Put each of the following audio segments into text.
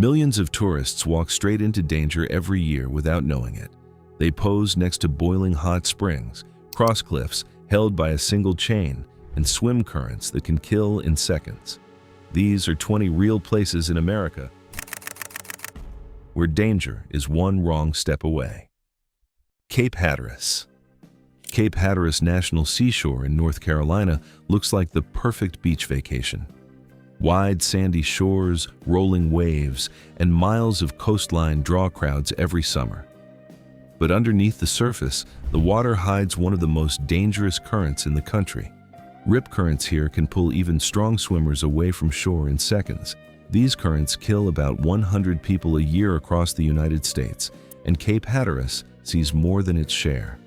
Millions of tourists walk straight into danger every year without knowing it. They pose next to boiling hot springs, cross cliffs held by a single chain, and swim currents that can kill in seconds. These are 20 real places in America where danger is one wrong step away. Cape Hatteras. Cape Hatteras National Seashore in North Carolina looks like the perfect beach vacation. Wide sandy shores, rolling waves, and miles of coastline draw crowds every summer. But underneath the surface, the water hides one of the most dangerous currents in the country. Rip currents here can pull even strong swimmers away from shore in seconds. These currents kill about 100 people a year across the United States, and Cape Hatteras sees more than its share.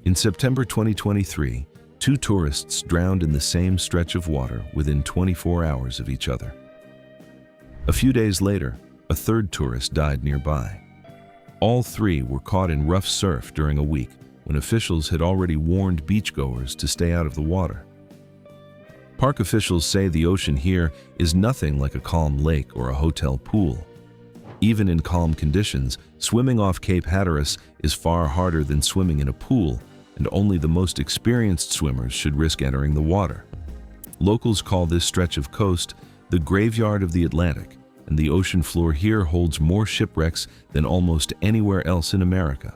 In September 2023, 2 tourists drowned in the same stretch of water within 24 hours of each other. A few days later, a 3rd tourist died nearby. All 3 were caught in rough surf during a week when officials had already warned beachgoers to stay out of the water. Park officials say the ocean here is nothing like a calm lake or a hotel pool. Even in calm conditions, swimming off Cape Hatteras is far harder than swimming in a pool, and only the most experienced swimmers should risk entering the water. Locals call this stretch of coast the graveyard of the Atlantic, and the ocean floor here holds more shipwrecks than almost anywhere else in America.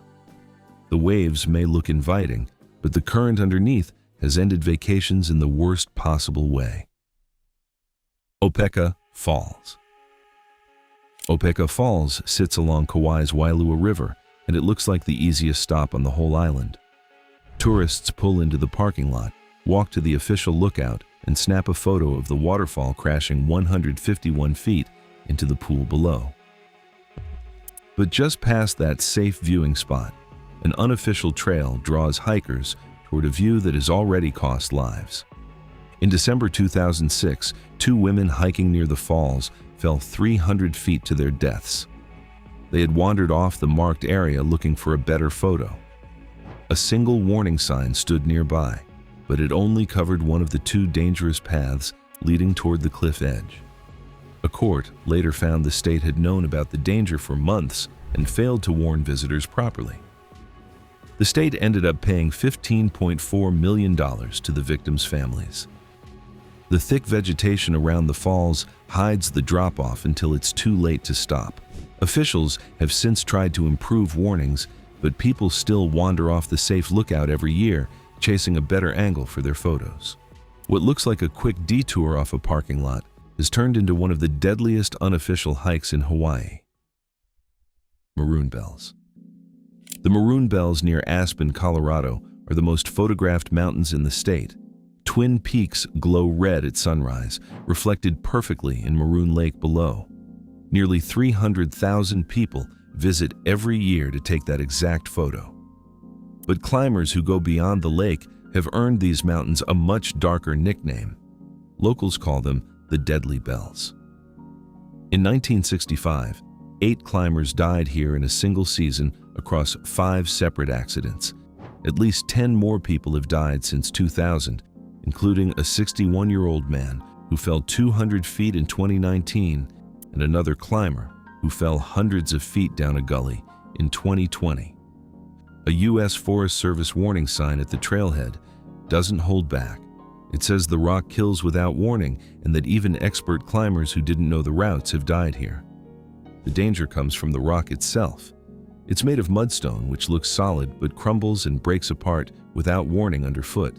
The waves may look inviting, but the current underneath has ended vacations in the worst possible way. Opeka Falls. Opeka Falls sits along Kauai's Wailua River, and it looks like the easiest stop on the whole island. Tourists pull into the parking lot, walk to the official lookout, and snap a photo of the waterfall crashing 151 feet into the pool below. But just past that safe viewing spot, an unofficial trail draws hikers toward a view that has already cost lives. In December 2006, 2 women hiking near the falls fell 300 feet to their deaths. They had wandered off the marked area looking for a better photo. A single warning sign stood nearby, but it only covered one of the 2 dangerous paths leading toward the cliff edge. A court later found the state had known about the danger for months and failed to warn visitors properly. The state ended up paying $15.4 million to the victims' families. The thick vegetation around the falls hides the drop-off until it's too late to stop. Officials have since tried to improve warnings, but people still wander off the safe lookout every year, chasing a better angle for their photos. What looks like a quick detour off a parking lot has turned into one of the deadliest unofficial hikes in Hawaii. Maroon Bells. The Maroon Bells near Aspen, Colorado, are the most photographed mountains in the state. Twin peaks glow red at sunrise, reflected perfectly in Maroon Lake below. Nearly 300,000 people visit every year to take that exact photo. But climbers who go beyond the lake have earned these mountains a much darker nickname. Locals call them the Deadly Bells. In 1965, 8 climbers died here in a single season across 5 separate accidents. At least 10 more people have died since 2000, including a 61-year-old man who fell 200 feet in 2019 and another climber who fell hundreds of feet down a gully in 2020. A U.S. Forest Service warning sign at the trailhead doesn't hold back. It says the rock kills without warning and that even expert climbers who didn't know the routes have died here. The danger comes from the rock itself. It's made of mudstone, which looks solid but crumbles and breaks apart without warning underfoot.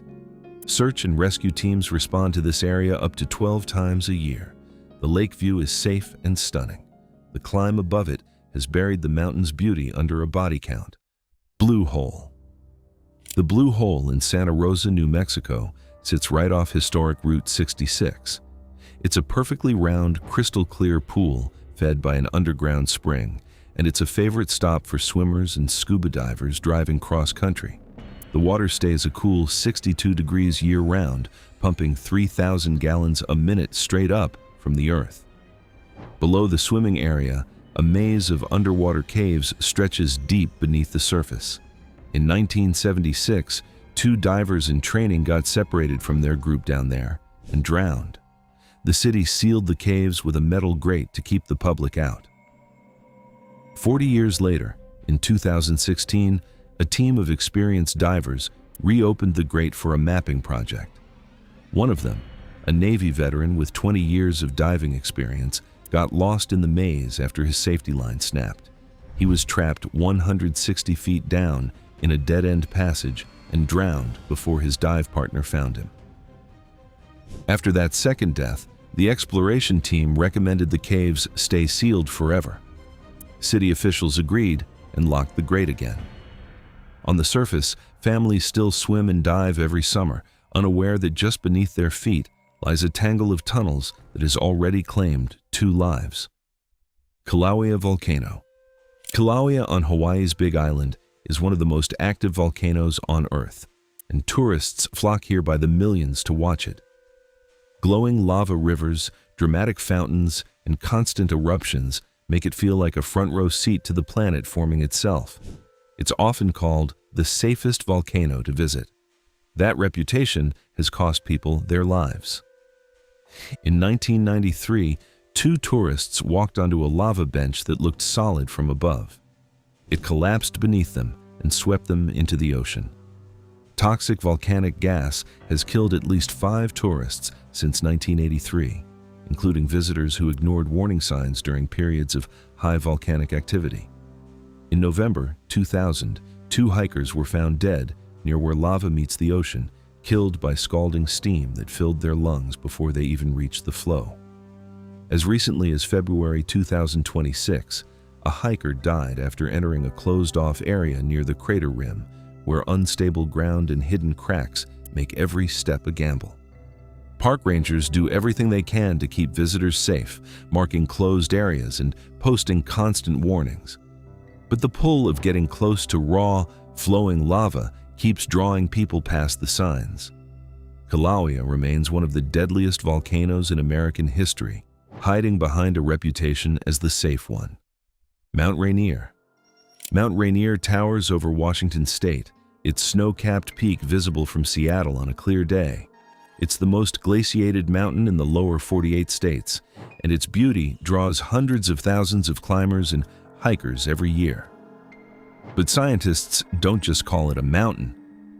Search and rescue teams respond to this area up to 12 times a year. The lake view is safe and stunning. The climb above it has buried the mountain's beauty under a body count. Blue Hole. The Blue Hole in Santa Rosa, New Mexico, sits right off historic Route 66. It's a perfectly round, crystal-clear pool fed by an underground spring, and it's a favorite stop for swimmers and scuba divers driving cross-country. The water stays a cool 62 degrees year-round, pumping 3,000 gallons a minute straight up from the earth. Below the swimming area, a maze of underwater caves stretches deep beneath the surface. In 1976, 2 divers in training got separated from their group down there and drowned. The city sealed the caves with a metal grate to keep the public out. 40 years later, in 2016, a team of experienced divers reopened the grate for a mapping project. One of them, a Navy veteran with 20 years of diving experience, got lost in the maze after his safety line snapped. He was trapped 160 feet down in a dead-end passage and drowned before his dive partner found him. After that second death, the exploration team recommended the caves stay sealed forever. City officials agreed and locked the grate again. On the surface, families still swim and dive every summer, unaware that just beneath their feet lies a tangle of tunnels that has already claimed 2 lives. Kilauea Volcano. Kilauea on Hawaii's Big Island is one of the most active volcanoes on Earth, and tourists flock here by the millions to watch it. Glowing lava rivers, dramatic fountains, and constant eruptions make it feel like a front-row seat to the planet forming itself. It's often called the safest volcano to visit. That reputation has cost people their lives. In 1993, 2 tourists walked onto a lava bench that looked solid from above. It collapsed beneath them and swept them into the ocean. Toxic volcanic gas has killed at least 5 tourists since 1983, including visitors who ignored warning signs during periods of high volcanic activity. In November 2000, 2 hikers were found dead near where lava meets the ocean, killed by scalding steam that filled their lungs before they even reached the flow. As recently as February 2026, a hiker died after entering a closed-off area near the crater rim, where unstable ground and hidden cracks make every step a gamble. Park rangers do everything they can to keep visitors safe, marking closed areas and posting constant warnings. But the pull of getting close to raw, flowing lava keeps drawing people past the signs. Kilauea remains one of the deadliest volcanoes in American history, hiding behind a reputation as the safe one. Mount Rainier. Mount Rainier towers over Washington State, its snow-capped peak visible from Seattle on a clear day. It's the most glaciated mountain in the lower 48 states, and its beauty draws hundreds of thousands of climbers and hikers every year. But scientists don't just call it a mountain,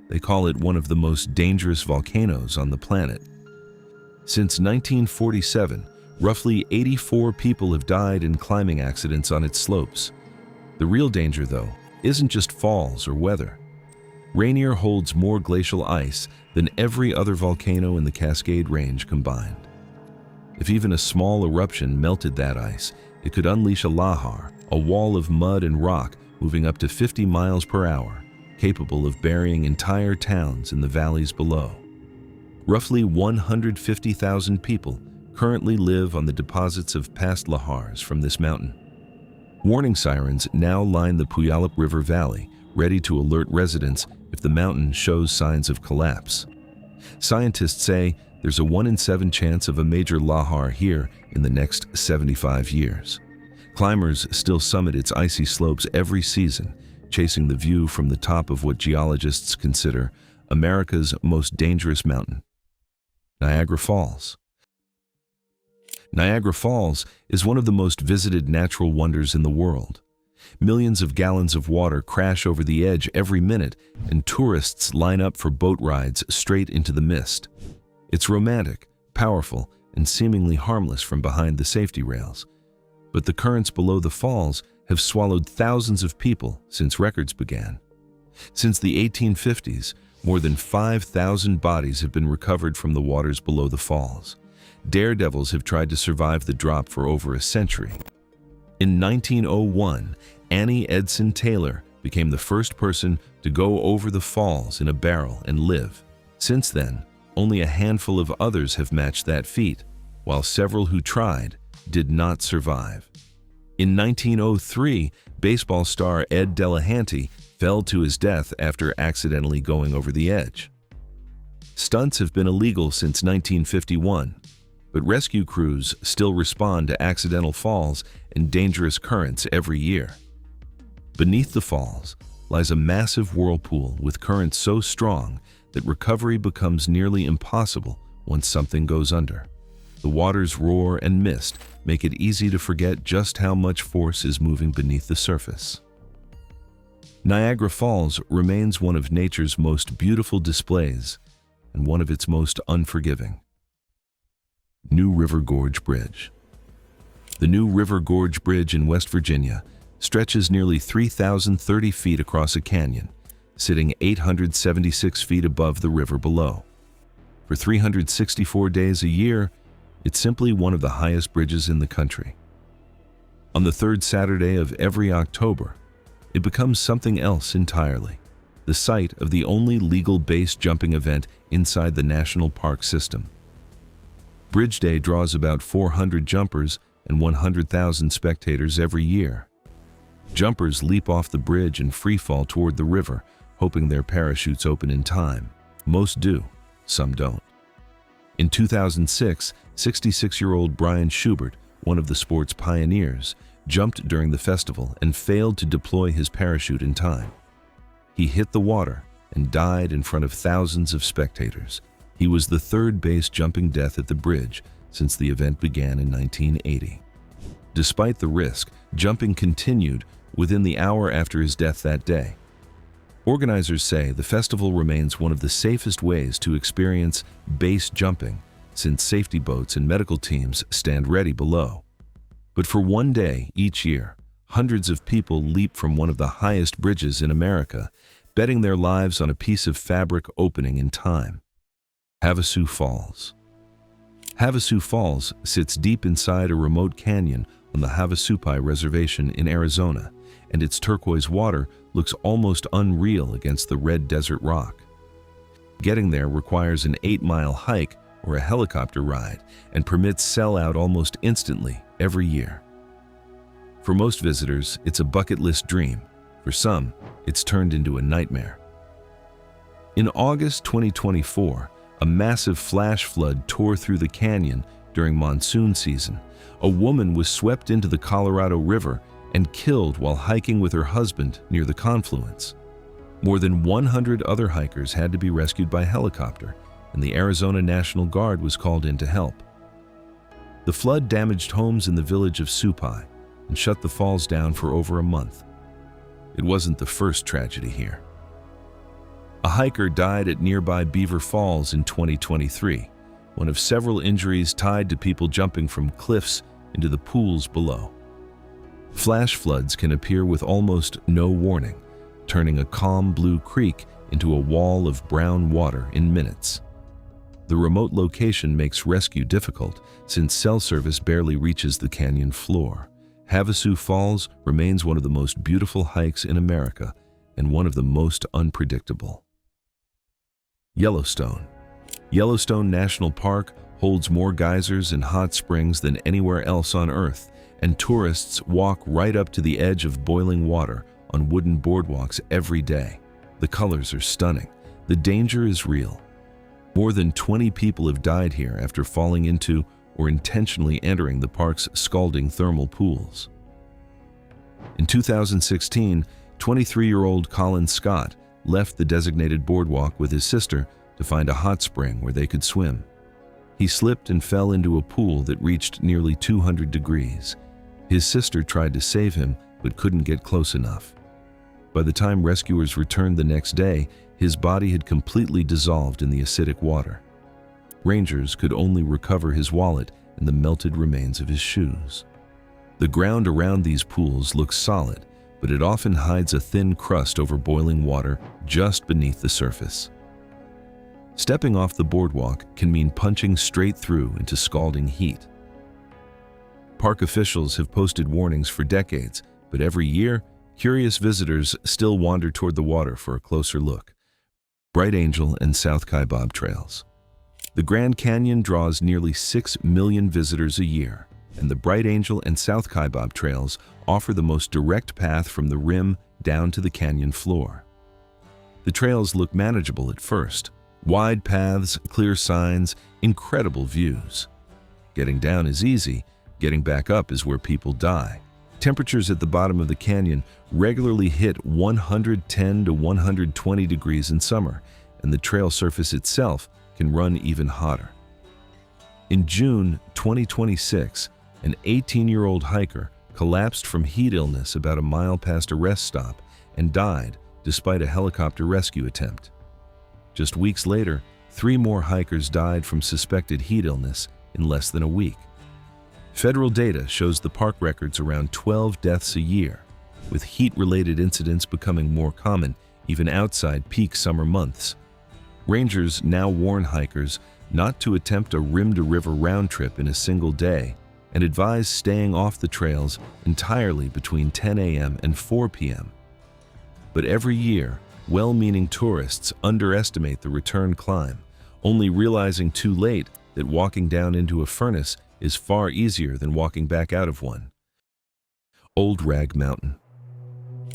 they call it one of the most dangerous volcanoes on the planet. Since 1947, roughly 84 people have died in climbing accidents on its slopes. The real danger, though, isn't just falls or weather. Rainier holds more glacial ice than every other volcano in the Cascade Range combined. If even a small eruption melted that ice, it could unleash a lahar, a wall of mud and rock moving up to 50 miles per hour, capable of burying entire towns in the valleys below. Roughly 150,000 people currently live on the deposits of past lahars from this mountain. Warning sirens now line the Puyallup River Valley, ready to alert residents if the mountain shows signs of collapse. Scientists say there's a 1 in 7 chance of a major lahar here in the next 75 years. Climbers still summit its icy slopes every season, chasing the view from the top of what geologists consider America's most dangerous mountain. Niagara Falls. Niagara Falls is one of the most visited natural wonders in the world. Millions of gallons of water crash over the edge every minute, and tourists line up for boat rides straight into the mist. It's romantic, powerful, and seemingly harmless from behind the safety rails. But the currents below the falls have swallowed thousands of people since records began. Since the 1850s, more than 5,000 bodies have been recovered from the waters below the falls. Daredevils have tried to survive the drop for over a century. In 1901, Annie Edson Taylor became the first person to go over the falls in a barrel and live. Since then, only a handful of others have matched that feat, while several who tried did not survive. In 1903, baseball star Ed Delahanty fell to his death after accidentally going over the edge. Stunts have been illegal since 1951, but rescue crews still respond to accidental falls and dangerous currents every year. Beneath the falls lies a massive whirlpool with currents so strong that recovery becomes nearly impossible once something goes under. The water's roar and mist make it easy to forget just how much force is moving beneath the surface. Niagara Falls remains one of nature's most beautiful displays and one of its most unforgiving. New River Gorge Bridge. The New River Gorge Bridge in West Virginia stretches nearly 3,030 feet across a canyon, sitting 876 feet above the river below. For 364 days a year, it's simply one of the highest bridges in the country. On the third Saturday of every October, it becomes something else entirely, the site of the only legal base jumping event inside the national park system. Bridge Day draws about 400 jumpers and 100,000 spectators every year. Jumpers leap off the bridge and free fall toward the river, hoping their parachutes open in time. Most do, some don't. In 2006, 66-year-old Brian Schubert, one of the sport's pioneers, jumped during the festival and failed to deploy his parachute in time. He hit the water and died in front of thousands of spectators. He was the third base jumping death at the bridge since the event began in 1980. Despite the risk, jumping continued within the hour after his death that day. Organizers say the festival remains one of the safest ways to experience base jumping, since safety boats and medical teams stand ready below. But for one day each year, hundreds of people leap from one of the highest bridges in America, betting their lives on a piece of fabric opening in time. Havasu Falls. Havasu Falls sits deep inside a remote canyon on the Havasupai Reservation in Arizona, and its turquoise water looks almost unreal against the red desert rock. Getting there requires an 8-mile hike or a helicopter ride and permits sell-out almost instantly every year. For most visitors, it's a bucket list dream. For some, it's turned into a nightmare. In August 2024, a massive flash flood tore through the canyon during monsoon season. A woman was swept into the Colorado River and killed while hiking with her husband near the confluence. More than 100 other hikers had to be rescued by helicopter, and the Arizona National Guard was called in to help. The flood damaged homes in the village of Supai and shut the falls down for over a month. It wasn't the first tragedy here. A hiker died at nearby Beaver Falls in 2023, one of several injuries tied to people jumping from cliffs into the pools below. Flash floods can appear with almost no warning, turning a calm blue creek into a wall of brown water in minutes. The remote location makes rescue difficult since cell service barely reaches the canyon floor. Havasu Falls remains one of the most beautiful hikes in America and one of the most unpredictable. Yellowstone. Yellowstone National Park holds more geysers and hot springs than anywhere else on Earth, and tourists walk right up to the edge of boiling water on wooden boardwalks every day. The colors are stunning. The danger is real. More than 20 people have died here after falling into or intentionally entering the park's scalding thermal pools. In 2016, 23-year-old Colin Scott left the designated boardwalk with his sister to find a hot spring where they could swim. He slipped and fell into a pool that reached nearly 200 degrees. His sister tried to save him but couldn't get close enough. By the time rescuers returned the next day, his body had completely dissolved in the acidic water. Rangers could only recover his wallet and the melted remains of his shoes. The ground around these pools looks solid, but it often hides a thin crust over boiling water just beneath the surface. Stepping off the boardwalk can mean punching straight through into scalding heat. Park officials have posted warnings for decades, but every year, curious visitors still wander toward the water for a closer look. Bright Angel and South Kaibab Trails. The Grand Canyon draws nearly 6 million visitors a year, and the Bright Angel and South Kaibab Trails offer the most direct path from the rim down to the canyon floor. The trails look manageable at first. Wide paths, clear signs, incredible views. Getting down is easy, getting back up is where people die. Temperatures at the bottom of the canyon regularly hit 110 to 120 degrees in summer, and the trail surface itself can run even hotter. In June 2026, an 18-year-old hiker collapsed from heat illness about a mile past a rest stop and died despite a helicopter rescue attempt. Just weeks later, 3 more hikers died from suspected heat illness in less than a week. Federal data shows the park records around 12 deaths a year, with heat-related incidents becoming more common even outside peak summer months. Rangers now warn hikers not to attempt a rim-to-river round trip in a single day and advise staying off the trails entirely between 10 a.m. and 4 p.m. But every year, well-meaning tourists underestimate the return climb, only realizing too late that walking down into a furnace is far easier than walking back out of one. Old Rag Mountain.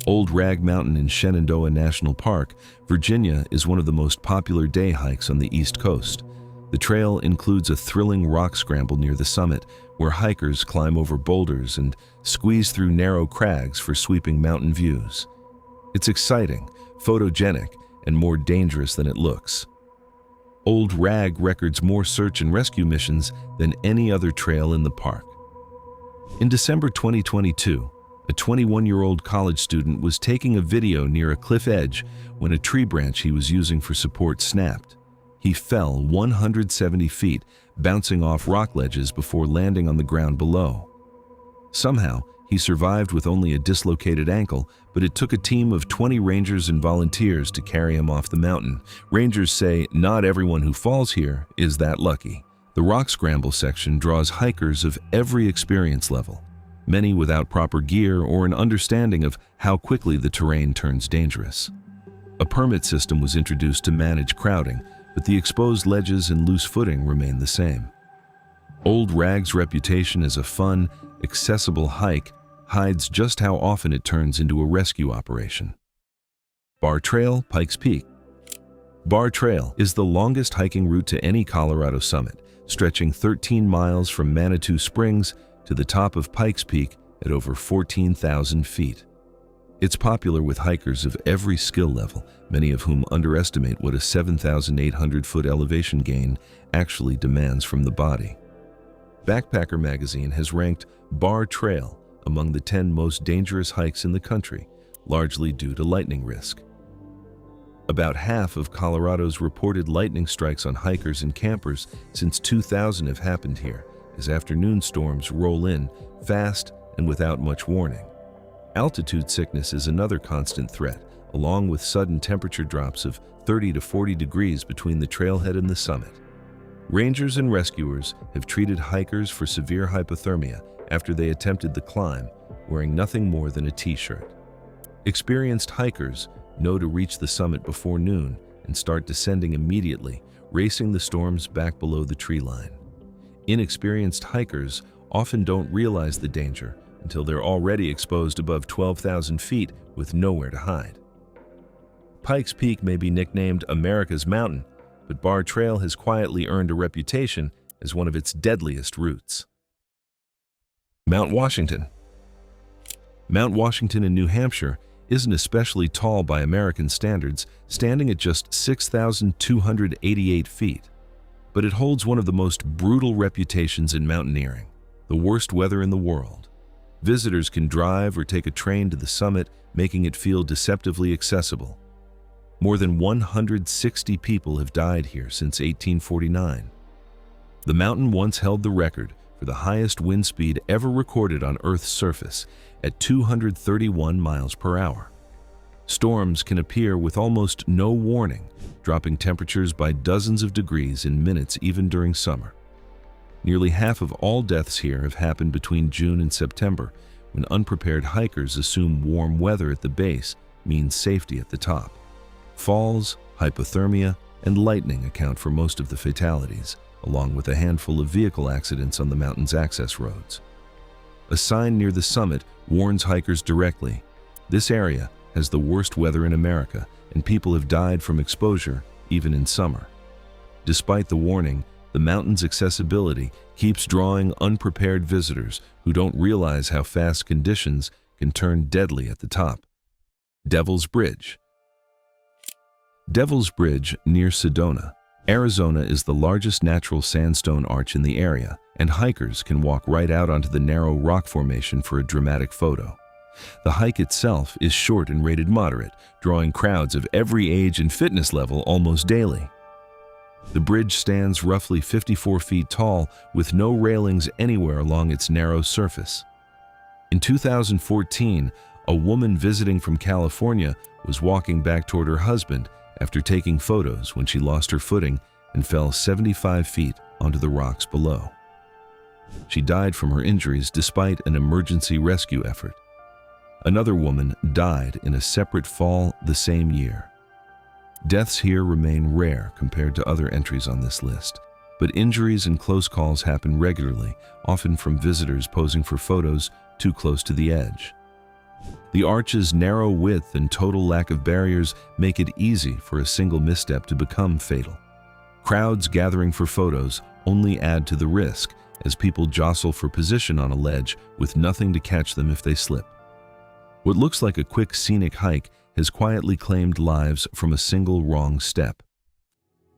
Old Rag Mountain in Shenandoah National Park, Virginia, is one of the most popular day hikes on the East Coast. The trail includes a thrilling rock scramble near the summit, where hikers climb over boulders and squeeze through narrow crags for sweeping mountain views. It's exciting, photogenic, and more dangerous than it looks. Old Rag records more search and rescue missions than any other trail in the park. In December 2022, a 21-year-old college student was taking a video near a cliff edge when a tree branch he was using for support snapped. He fell 170 feet, bouncing off rock ledges before landing on the ground below. Somehow, he survived with only a dislocated ankle, but it took a team of 20 rangers and volunteers to carry him off the mountain. Rangers say not everyone who falls here is that lucky. The rock scramble section draws hikers of every experience level, many without proper gear or an understanding of how quickly the terrain turns dangerous. A permit system was introduced to manage crowding, but the exposed ledges and loose footing remain the same. Old Rag's reputation as a fun, accessible hike hides just how often it turns into a rescue operation. Bar Trail, Pikes Peak. Bar Trail is the longest hiking route to any Colorado summit, stretching 13 miles from Manitou Springs to the top of Pikes Peak at over 14,000 feet. It's popular with hikers of every skill level, many of whom underestimate what a 7,800-foot elevation gain actually demands from the body. Backpacker magazine has ranked Bar Trail among the 10 most dangerous hikes in the country, largely due to lightning risk. About half of Colorado's reported lightning strikes on hikers and campers since 2000 have happened here, as afternoon storms roll in fast and without much warning. Altitude sickness is another constant threat, along with sudden temperature drops of 30 to 40 degrees between the trailhead and the summit. Rangers and rescuers have treated hikers for severe hypothermia after they attempted the climb, wearing nothing more than a t-shirt. Experienced hikers know to reach the summit before noon and start descending immediately, racing the storms back below the tree line. Inexperienced hikers often don't realize the danger until they're already exposed above 12,000 feet with nowhere to hide. Pikes Peak may be nicknamed America's Mountain, but Bar Trail has quietly earned a reputation as one of its deadliest routes. Mount Washington. Mount Washington in New Hampshire isn't especially tall by American standards, standing at just 6,288 feet. But it holds one of the most brutal reputations in mountaineering, the worst weather in the world. Visitors can drive or take a train to the summit, making it feel deceptively accessible. More than 160 people have died here since 1849. The mountain once held the record for the highest wind speed ever recorded on Earth's surface at 231 miles per hour. Storms can appear with almost no warning, dropping temperatures by dozens of degrees in minutes even during summer. Nearly half of all deaths here have happened between June and September, when unprepared hikers assume warm weather at the base means safety at the top. Falls, hypothermia, and lightning account for most of the fatalities, along with a handful of vehicle accidents on the mountain's access roads. A sign near the summit warns hikers directly. This area has the worst weather in America, and people have died from exposure even in summer. Despite the warning, the mountain's accessibility keeps drawing unprepared visitors who don't realize how fast conditions can turn deadly at the top. Devil's Bridge. Devil's Bridge near Sedona Arizona is the largest natural sandstone arch in the area, and hikers can walk right out onto the narrow rock formation for a dramatic photo. The hike itself is short and rated moderate, drawing crowds of every age and fitness level almost daily. The bridge stands roughly 54 feet tall with no railings anywhere along its narrow surface. In 2014, a woman visiting from California was walking back toward her husband after taking photos when she lost her footing and fell 75 feet onto the rocks below. She died from her injuries despite an emergency rescue effort. Another woman died in a separate fall the same year. Deaths here remain rare compared to other entries on this list, but injuries and close calls happen regularly, often from visitors posing for photos too close to the edge. The arch's narrow width and total lack of barriers make it easy for a single misstep to become fatal. Crowds gathering for photos only add to the risk as people jostle for position on a ledge with nothing to catch them if they slip. What looks like a quick scenic hike has quietly claimed lives from a single wrong step.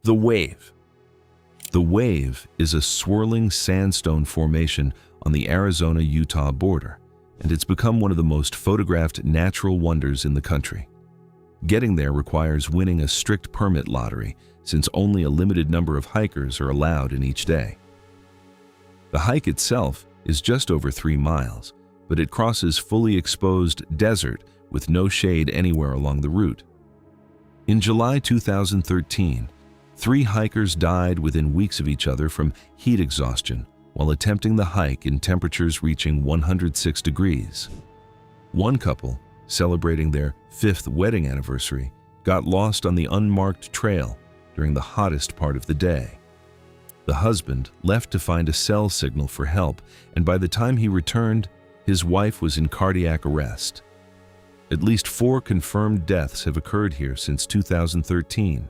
The Wave. The Wave is a swirling sandstone formation on the Arizona-Utah border, and it's become one of the most photographed natural wonders in the country. Getting there requires winning a strict permit lottery, since only a limited number of hikers are allowed in each day. The hike itself is just over 3 miles, but it crosses fully exposed desert with no shade anywhere along the route. In July 2013, 3 hikers died within weeks of each other from heat exhaustion while attempting the hike in temperatures reaching 106 degrees. One couple, celebrating their 5th wedding anniversary, got lost on the unmarked trail during the hottest part of the day. The husband left to find a cell signal for help, and by the time he returned, his wife was in cardiac arrest. At least 4 confirmed deaths have occurred here since 2013,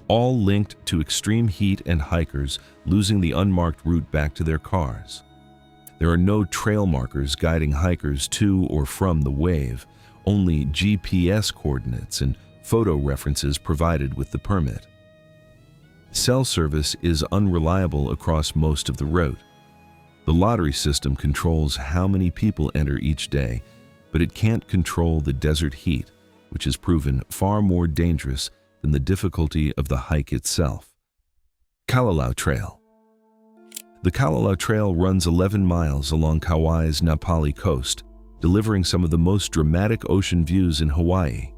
all linked to extreme heat and hikers losing the unmarked route back to their cars. There are no trail markers guiding hikers to or from the Wave, only GPS coordinates and photo references provided with the permit. Cell service is unreliable across most of the route. The lottery system controls how many people enter each day, but it can't control the desert heat, which has proven far more dangerous than the difficulty of the hike itself. Kalalau Trail. The Kalalau Trail runs 11 miles along Kauai's Na Pali coast, delivering some of the most dramatic ocean views in Hawaii.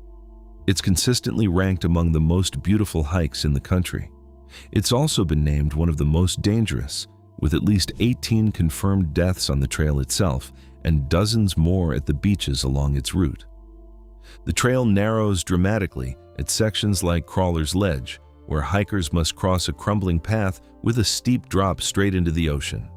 It's consistently ranked among the most beautiful hikes in the country. It's also been named one of the most dangerous, with at least 18 confirmed deaths on the trail itself and dozens more at the beaches along its route. The trail narrows dramatically at sections like Crawler's Ledge, where hikers must cross a crumbling path with a steep drop straight into the ocean.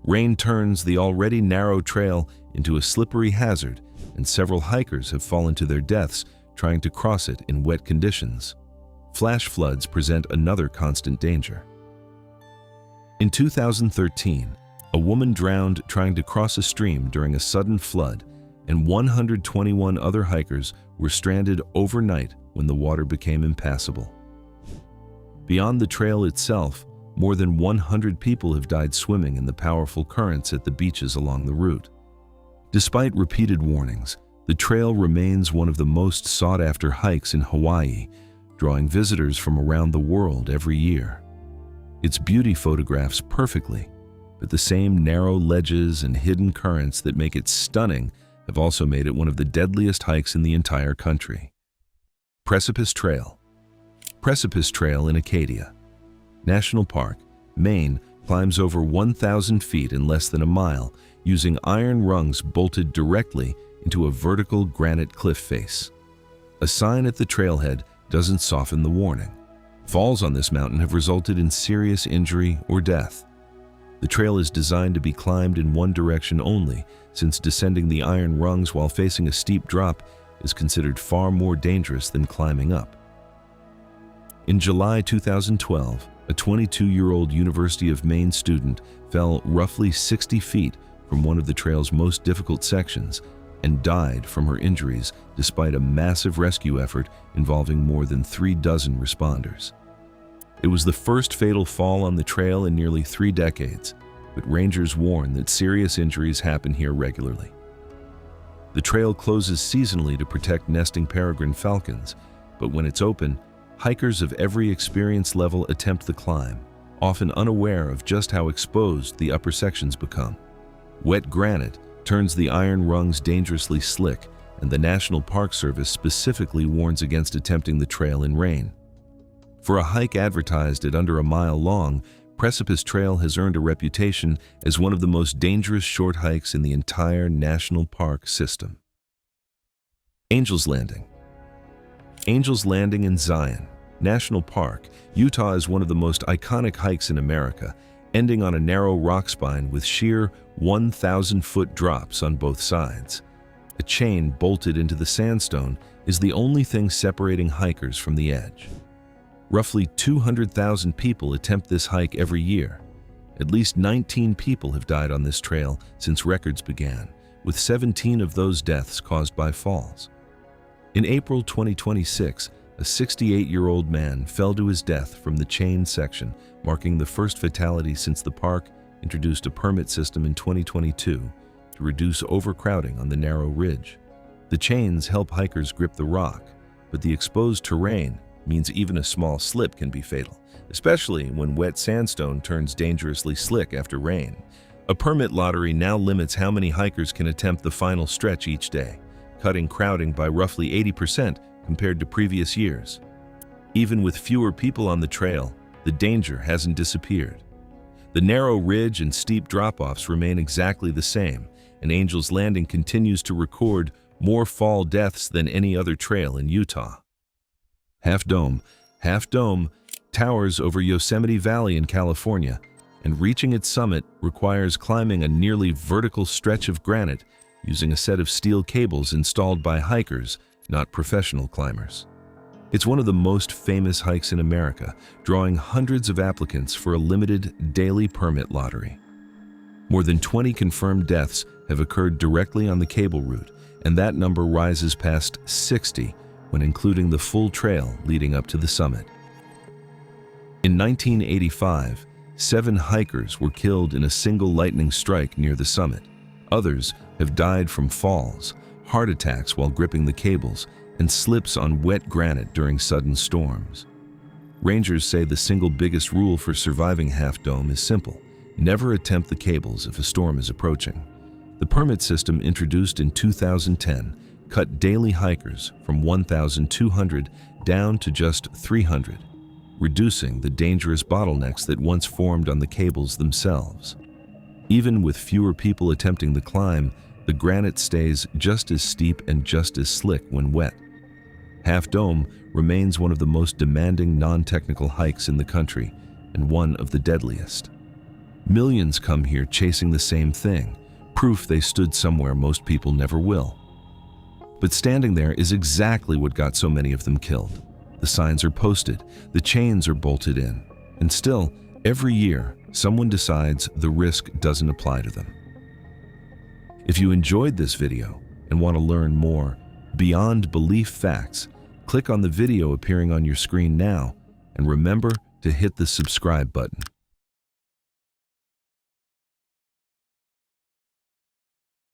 Rain turns the already narrow trail into a slippery hazard, and several hikers have fallen to their deaths trying to cross it in wet conditions. Flash floods present another constant danger. In 2013, a woman drowned trying to cross a stream during a sudden flood, and 121 other hikers were stranded overnight when the water became impassable. Beyond the trail itself, more than 100 people have died swimming in the powerful currents at the beaches along the route. Despite repeated warnings, the trail remains one of the most sought-after hikes in Hawaii, drawing visitors from around the world every year. Its beauty photographs perfectly, but the same narrow ledges and hidden currents that make it stunning have also made it one of the deadliest hikes in the entire country. Precipice Trail. Precipice Trail in Acadia National Park, Maine, climbs over 1,000 feet in less than a mile using iron rungs bolted directly into a vertical granite cliff face. A sign at the trailhead doesn't soften the warning. Falls on this mountain have resulted in serious injury or death. The trail is designed to be climbed in one direction only, since descending the iron rungs while facing a steep drop is considered far more dangerous than climbing up. In July 2012, a 22-year-old University of Maine student fell roughly 60 feet from one of the trail's most difficult sections and died from her injuries despite a massive rescue effort involving more than 3 dozen responders. It was the first fatal fall on the trail in nearly 3 decades, but rangers warn that serious injuries happen here regularly. The trail closes seasonally to protect nesting peregrine falcons, but when it's open, hikers of every experience level attempt the climb, often unaware of just how exposed the upper sections become. Wet granite turns the iron rungs dangerously slick, and the National Park Service specifically warns against attempting the trail in rain. For a hike advertised at under a mile long, Precipice Trail has earned a reputation as one of the most dangerous short hikes in the entire national park system. Angel's Landing. Angel's Landing in Zion National Park, Utah is one of the most iconic hikes in America, ending on a narrow rock spine with sheer 1,000-foot drops on both sides. A chain bolted into the sandstone is the only thing separating hikers from the edge. Roughly 200,000 people attempt this hike every year. At least 19 people have died on this trail since records began, with 17 of those deaths caused by falls. In April 2026, a 68-year-old man fell to his death from the chain section, marking the first fatality since the park introduced a permit system in 2022 to reduce overcrowding on the narrow ridge. The chains help hikers grip the rock, but the exposed terrain means even a small slip can be fatal, especially when wet sandstone turns dangerously slick after rain. A permit lottery now limits how many hikers can attempt the final stretch each day, cutting crowding by roughly 80% compared to previous years. Even with fewer people on the trail, the danger hasn't disappeared. The narrow ridge and steep drop-offs remain exactly the same, and Angel's Landing continues to record more fall deaths than any other trail in Utah. Half Dome. Half Dome towers over Yosemite Valley in California, and reaching its summit requires climbing a nearly vertical stretch of granite using a set of steel cables installed by hikers, not professional climbers. It's one of the most famous hikes in America, drawing hundreds of applicants for a limited daily permit lottery. More than 20 confirmed deaths have occurred directly on the cable route, and that number rises past 60 when including the full trail leading up to the summit. In 1985, 7 hikers were killed in a single lightning strike near the summit. Others have died from falls, heart attacks while gripping the cables, and slips on wet granite during sudden storms. Rangers say the single biggest rule for surviving Half Dome is simple: never attempt the cables if a storm is approaching. The permit system introduced in 2010 cut daily hikers from 1,200 down to just 300, reducing the dangerous bottlenecks that once formed on the cables themselves. Even with fewer people attempting the climb, the granite stays just as steep and just as slick when wet. Half Dome remains one of the most demanding non-technical hikes in the country and one of the deadliest. Millions come here chasing the same thing, proof they stood somewhere most people never will. But standing there is exactly what got so many of them killed. The signs are posted, the chains are bolted in, and still, every year, someone decides the risk doesn't apply to them. If you enjoyed this video and want to learn more beyond belief facts, click on the video appearing on your screen now, and remember to hit the subscribe button.